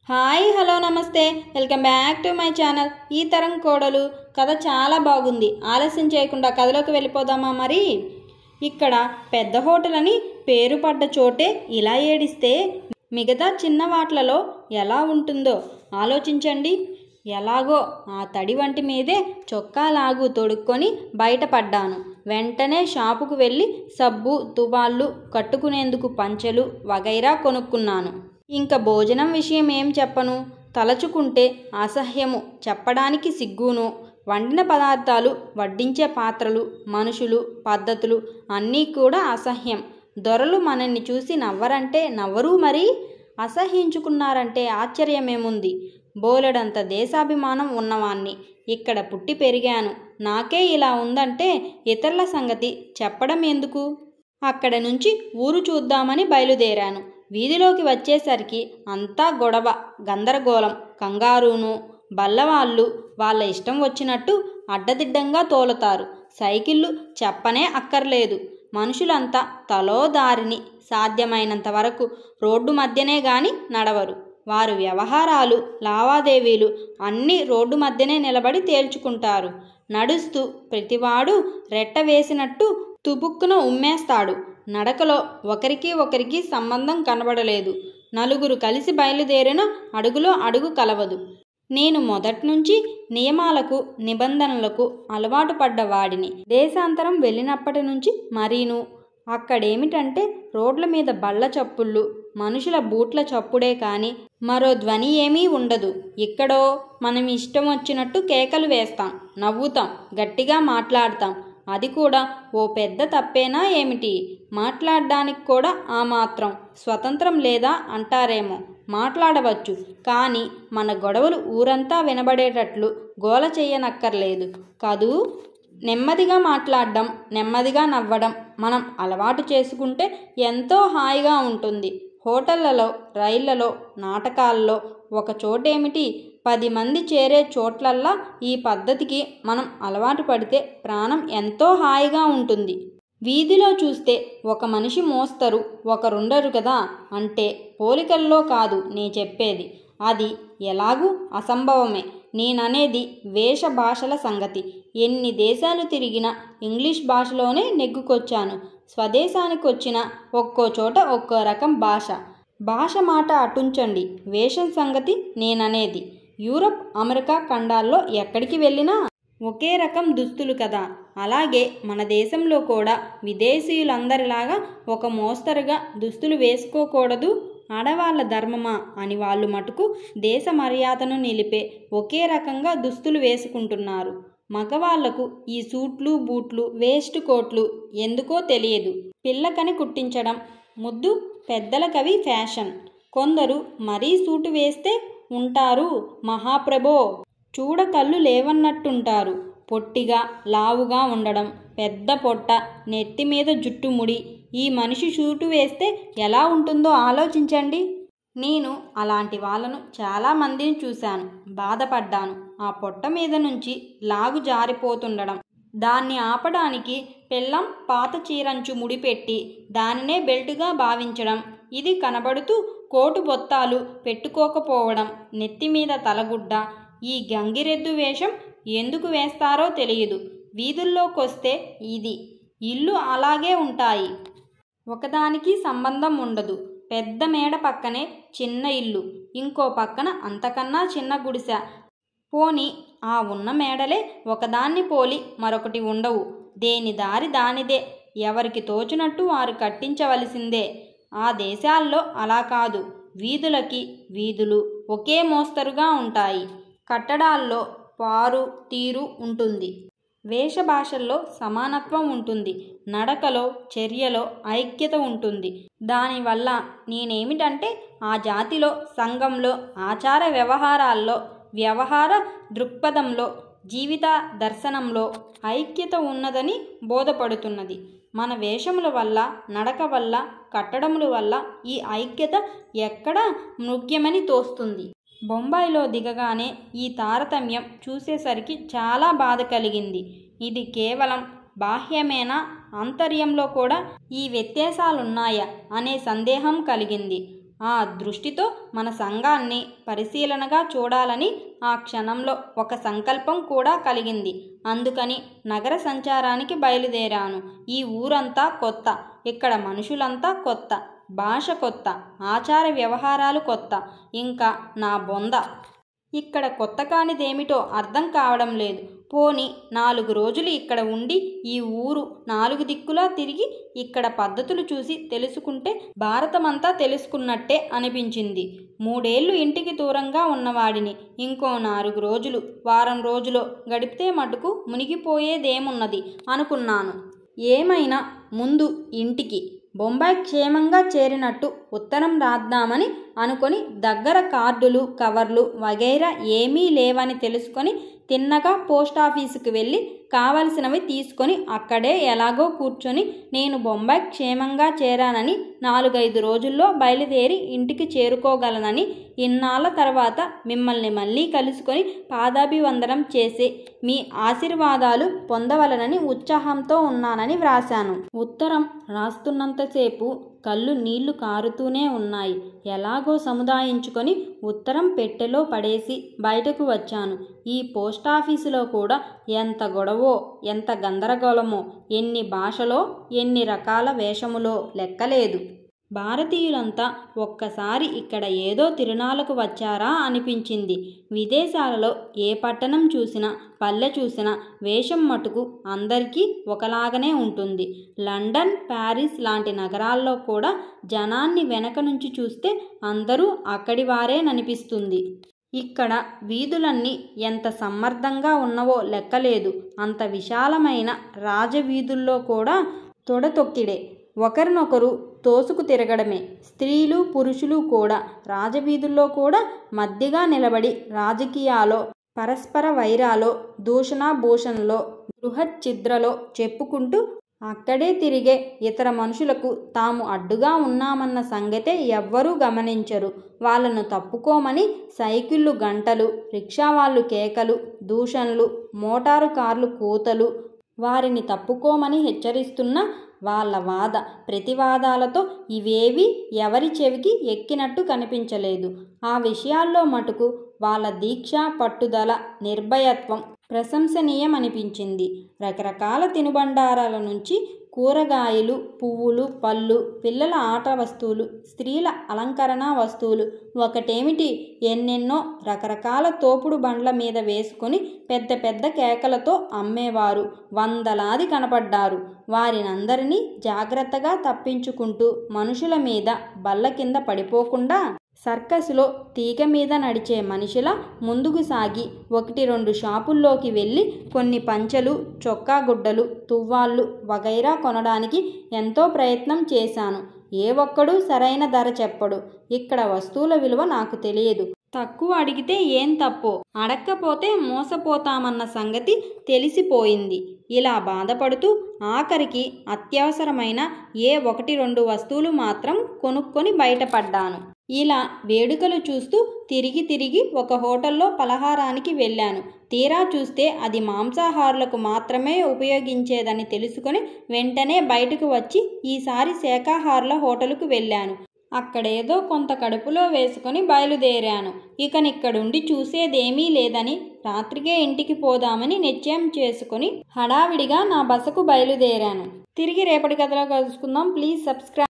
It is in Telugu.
హాయ్ హలో నమస్తే welcome back to my channel. ఈ తరం కోడలు కథ చాలా బాగుంది. ఆలస్యం చేయకుండా కథలోకి వెళ్ళిపోదామా? మరి ఇక్కడ పెద్ద హోటల్ అని పేరు పడ్డ చోటే ఇలా ఏడిస్తే మిగతా చిన్న వాట్లలో ఎలా ఉంటుందో ఆలోచించండి. ఎలాగో ఆ తడి వంటి మీదే చొక్కా లాగు తొడుక్కొని బయటపడ్డాను. వెంటనే షాపుకు వెళ్ళి సబ్బు, తువాళ్ళు, కట్టుకునేందుకు పంచెలు వగైరా కొనుక్కున్నాను. ఇంక భోజనం విషయం ఏం చెప్పను, తలచుకుంటే అసహ్యము, చెప్పడానికి సిగ్గును. వండిన పదార్థాలు, వడ్డించే పాత్రలు, మనుషులు, పద్ధతులు అన్నీ కూడా అసహ్యం. దొరలు మనల్ని చూసి నవ్వరంటే నవ్వరు, మరి అసహ్యించుకున్నారంటే ఆశ్చర్యమేముంది? బోలెడంత దేశాభిమానం ఉన్నవాణ్ణి, ఇక్కడ పుట్టి పెరిగాను. నాకే ఇలా ఉందంటే ఇతరుల సంగతి చెప్పడం ఎందుకు? అక్కడ నుంచి ఊరు చూద్దామని బయలుదేరాను. వీధిలోకి వచ్చేసరికి అంతా గొడవ, గందరగోళం, కంగారును. బల్లవాళ్ళు వాళ్ళ ఇష్టం వచ్చినట్టు అడ్డదిడ్డంగా తోలుతారు. సైకిళ్ళు చెప్పనే అక్కర్లేదు. మనుషులంతా తలో దారిని సాధ్యమైనంత వరకు రోడ్డు మధ్యనే గాని నడవరు. వారు వ్యవహారాలు, లావాదేవీలు అన్నీ రోడ్డు మధ్యనే నిలబడి తేల్చుకుంటారు. నడుస్తూ ప్రతివాడు రెట్ట వేసినట్టు తుపుక్కున ఉమ్మేస్తాడు. నడకలో ఒకరికి సంబంధం కనబడలేదు. నలుగురు కలిసి బయలుదేరిన అడుగులో అడుగు కలవదు. నేను మొదట్నుంచి నియమాలకు, నిబంధనలకు అలవాటు పడ్డవాడిని. దేశాంతరం వెళ్ళినప్పటి నుంచి మరీను. అక్కడేమిటంటే రోడ్ల మీద బళ్ళ చప్పుళ్ళు, మనుషుల బూట్ల చప్పుడే కానీ మరో ధ్వని ఏమీ ఉండదు. ఇక్కడో మనం ఇష్టం వచ్చినట్టు కేకలు వేస్తాం, నవ్వుతాం, గట్టిగా మాట్లాడతాం. అది కూడా ఓ పెద్ద తప్పేనా ఏమిటి? మాట్లాడడానికి కూడా ఆ మాత్రం స్వతంత్రం లేదా అంటారేమో. మాట్లాడవచ్చు, కానీ మన గొడవలు ఊరంతా వినబడేటట్లు గోల చెయ్యనక్కర్లేదు కదూ. నెమ్మదిగా మాట్లాడడం, నెమ్మదిగా నవ్వడం మనం అలవాటు చేసుకుంటే ఎంతో హాయిగా ఉంటుంది. హోటళ్లలో, రైళ్లలో, నాటకాల్లో ఒక చోటేమిటి 10 మంది చేరే చోట్లల్లా ఈ పద్ధతికి మనం అలవాటు పడితే ప్రాణం ఎంతో హాయిగా ఉంటుంది. వీధిలో చూస్తే ఒక మనిషి మోస్తరు, ఒకరుండరు కదా. అంటే పోలికల్లో కాదు నే చెప్పేది. అది ఎలాగూ అసంభవమే. నేననేది వేష భాషల సంగతి. ఎన్ని దేశాలు తిరిగినా ఇంగ్లీష్ భాషలోనే నెగ్గుకొచ్చాను. స్వదేశానికొచ్చిన ఒక్కో చోట ఒక్కో రకం భాష. భాష మాట అటుంచండి, వేషం సంగతి నేననేది. యూరప్, అమెరికా ఖండాల్లో ఎక్కడికి వెళ్ళినా ఒకే రకం దుస్తులు కదా. అలాగే మన దేశంలో కూడా విదేశీయులందరిలాగా ఒక మోస్తరుగా దుస్తులు వేసుకోకూడదు. ఆడవాళ్ళ ధర్మమా అని వాళ్ళు మటుకు దేశ మర్యాదను నిలిపే ఒకే రకంగా దుస్తులు వేసుకుంటున్నారు. మగవాళ్లకు ఈ సూట్లు, బూట్లు, వేస్ట్ కోట్లు ఎందుకో తెలియదు. పిల్లకని కుట్టించడం ముద్దు, పెద్దలకవి ఫ్యాషన్. కొందరు మరీ సూటు వేస్తే ఉంటారు మహాప్రభో, చూడ కళ్ళు లేవన్నట్టుంటారు. పొట్టిగా, లావుగా ఉండడం, పెద్ద పొట్ట, నెత్తిమీద జుట్టుముడి. ఈ మనిషి సూటు వేస్తే ఎలా ఉంటుందో ఆలోచించండి. నేను అలాంటి వాళ్ళను చాలామందిని చూశాను, బాధపడ్డాను. ఆ పొట్ట మీద నుంచి లాగు జారిపోతుండడం, దాన్ని ఆపడానికి పెళ్ళం పాత చీరంచు ముడిపెట్టి దానినే బెల్టుగా భావించడం, ఇది కనబడుతూ కోటు బొత్తాలు పెట్టుకోకపోవడం, నెత్తిమీద తలగుడ్డ. ఈ గంగిరెద్దు వేషం ఎందుకు వేస్తారో తెలియదు. వీధుల్లోకొస్తే ఇది ఇల్లు అలాగే ఉంటాయి, ఒకదానికి సంబంధం ఉండదు. పెద్ద మేడ పక్కనే చిన్న ఇల్లు, ఇంకో పక్కన అంతకన్నా చిన్న గుడిసె. పోని ఆ ఉన్న మేడలే ఒకదాన్ని పోలి మరొకటి ఉండవు. దేని దారి దానిదే. ఎవరికి తోచినట్టు వారు కట్టించవలసిందే. ఆ దేశాల్లో అలా కాదు. వీధులకి వీధులు ఒకే మోస్తరుగా ఉంటాయి. కట్టడాల్లో పారు తీరు ఉంటుంది. వేషభాషల్లో సమానత్వం ఉంటుంది. నడకలో, చర్యలో ఐక్యత ఉంటుంది. దానివల్ల నేనేమిటంటే ఆ జాతిలో, సంఘంలో, ఆచార వ్యవహారాల్లో, వ్యవహార దృక్పథంలో, జీవిత దర్శనంలో ఐక్యత ఉన్నదని బోధపడుతున్నది. మన వేషముల వల్ల, నడక వల్ల, కట్టడముల వల్ల ఈ ఐక్యత ఎక్కడ మృగ్యమని తోస్తుంది. బొంబాయిలో దిగగానే ఈ తారతమ్యం చూసేసరికి చాలా బాధ కలిగింది. ఇది కేవలం బాహ్యమేనా, ఆంతర్యంలో కూడా ఈ వ్యత్యాసాలున్నాయా అనే సందేహం కలిగింది. ఆ దృష్టితో మన సంఘాన్ని పరిశీలనగా చూడాలని ఆ క్షణంలో ఒక సంకల్పం కూడా కలిగింది. అందుకని నగర సంచారానికి బయలుదేరాను. ఈ ఊరంతా కొత్త, ఇక్కడ మనుషులంతా కొత్త, భాష కొత్త, ఆచార వ్యవహారాలు కొత్త. ఇంకా నా బొంద ఇక్కడ కొత్త కానిదేమిటో అర్థం కావడం లేదు. పోని 4 రోజులు ఇక్కడ ఉండి ఈ ఊరు 4 దిక్కులా తిరిగి ఇక్కడ పద్ధతులు చూసి తెలుసుకుంటే భారతమంతా తెలుసుకున్నట్టే అనిపించింది. 3 ఏళ్ళు ఇంటికి దూరంగా ఉన్నవాడిని ఇంకో 4 రోజులు, వారం రోజులో గడిపితే మటుకు మునిగిపోయేదేమున్నది అనుకున్నాను. ఏమైనా ముందు ఇంటికి బొంబాయి క్షేమంగా చేరినట్టు ఉత్తరం రాద్దామని అనుకొని దగ్గర కార్డులు, కవర్లు వగైరా ఏమీ లేవని తెలుసుకొని తిన్నగా పోస్టాఫీసుకు వెళ్ళి కావలసినవి తీసుకొని అక్కడే ఎలాగో కూర్చొని నేను బొంబాయి క్షేమంగా చేరానని 4-5 రోజుల్లో బయలుదేరి ఇంటికి చేరుకోగలనని ఇన్నాళ్ళ తర్వాత మిమ్మల్ని మళ్ళీ కలుసుకొని పాదాభివందనం చేసి మీ ఆశీర్వాదాలు పొందవలనని ఉత్సాహంతో ఉన్నానని వ్రాశాను. ఉత్తరం రాస్తున్నంతసేపు కళ్ళు నీళ్లు కారుతూనే ఉన్నాయి. ఎలాగో సముదాయించుకొని ఉత్తరం పెట్టెలో పడేసి బయటకు వచ్చాను. ఈ పోస్టాఫీసులో కూడా ఎంత గొడవో, ఎంత గందరగోళమో, ఎన్ని భాషలో, ఎన్ని రకాల వేషములో లెక్కలేదు. భారతీయులంతా ఒక్కసారి ఇక్కడ ఏదో తిరునాళ్ళకు వచ్చారా అనిపించింది. విదేశాలలో ఏ పట్టణం చూసినా, పల్లె చూసినా వేషం మటుకు అందరికీ ఒకలాగనే ఉంటుంది. లండన్, ప్యారిస్ లాంటి నగరాల్లో కూడా జనాన్ని వెనక నుంచి చూస్తే అందరూ అక్కడి వారేననిపిస్తుంది. ఇక్కడ వీధులన్నీ ఎంత సమ్మర్దంగా ఉన్నవో లెక్కలేదు. అంత విశాలమైన రాజవీధుల్లో కూడా తొడతొక్కిడే, ఒకరినొకరు తోసుకు తిరగడమే. స్త్రీలు, పురుషులు కూడా రాజవీధుల్లో కూడా మధ్యగా నిలబడి రాజకీయాలో, పరస్పర వైరాలో, దూషణాభూషణలో, బృహచ్చిద్రలో చెప్పుకుంటూ అక్కడే తిరిగే ఇతర మనుషులకు తాము అడ్డుగా ఉన్నామన్న సంగతే ఎవ్వరూ గమనించరు. వాళ్ళను తప్పుకోమని సైకిళ్ళు గంటలు, రిక్షావాళ్ళు కేకలు, దూషణలు, మోటారు కార్లు కూతలు, వారిని తప్పుకోమని హెచ్చరిస్తున్న వాళ్ళ వాద ప్రతివాదాలతో ఇవేవి ఎవరి చెవికి ఎక్కినట్టు కనిపించలేదు. ఆ విషయాల్లో మటుకు వాళ్ళ దీక్ష, పట్టుదల, నిర్భయత్వం ప్రశంసనీయమనిపించింది. రకరకాల తినుబండారాల నుంచి కూరగాయలు, పువ్వులు, పళ్ళు, పిల్లల ఆట వస్తువులు, స్త్రీల అలంకరణ వస్తువులు ఒకటేమిటి ఎన్నెన్నో రకరకాల తోపుడు బండ్ల మీద వేసుకొని పెద్ద పెద్ద కేకలతో అమ్మేవారు వందలాది కనపడ్డారు. వారినందరినీ జాగ్రత్తగా తప్పించుకుంటూ మనుషుల మీద బల్ల కింద పడిపోకుండా సర్కసులో తీగ మీద నడిచే మనిషిలా ముందుకు సాగి 1-2 షాపుల్లోకి వెళ్ళి కొన్ని పంచెలు, చొక్కా గుడ్డలు, తువ్వాళ్ళు వగైరా కొనడానికి ఎంతో ప్రయత్నం చేశాను. ఏ ఒక్కడూ సరైన ధర చెప్పడు. ఇక్కడ వస్తువుల విలువ నాకు తెలియదు. తక్కువ అడిగితే ఏం తప్పో, అడక్కపోతే మోసపోతామన్న సంగతి తెలిసిపోయింది. ఇలా బాధపడుతూ ఆఖరికి అత్యవసరమైన ఏ 1-2 వస్తువులు మాత్రం కొనుక్కొని బయటపడ్డాను. ఇలా వేడుకలు చూస్తూ తిరిగి తిరిగి ఒక హోటల్లో పలహారానికి వెళ్ళాను. తీరా చూస్తే అది మాంసాహారులకు మాత్రమే ఉపయోగించేదని తెలుసుకొని వెంటనే బయటకు వచ్చి ఈసారి శాకాహారుల హోటలుకు వెళ్ళాను. అక్కడేదో కొంత కడుపులో వేసుకొని బయలుదేరాను. ఇకనిక్కడుండి చూసేదేమీ లేదని రాత్రికే ఇంటికి పోదామని నిశ్చయం చేసుకుని హడావిడిగా నా బసకు బయలుదేరాను. తిరిగి రేపటి కథలో కలుసుకుందాం. Please subscribe.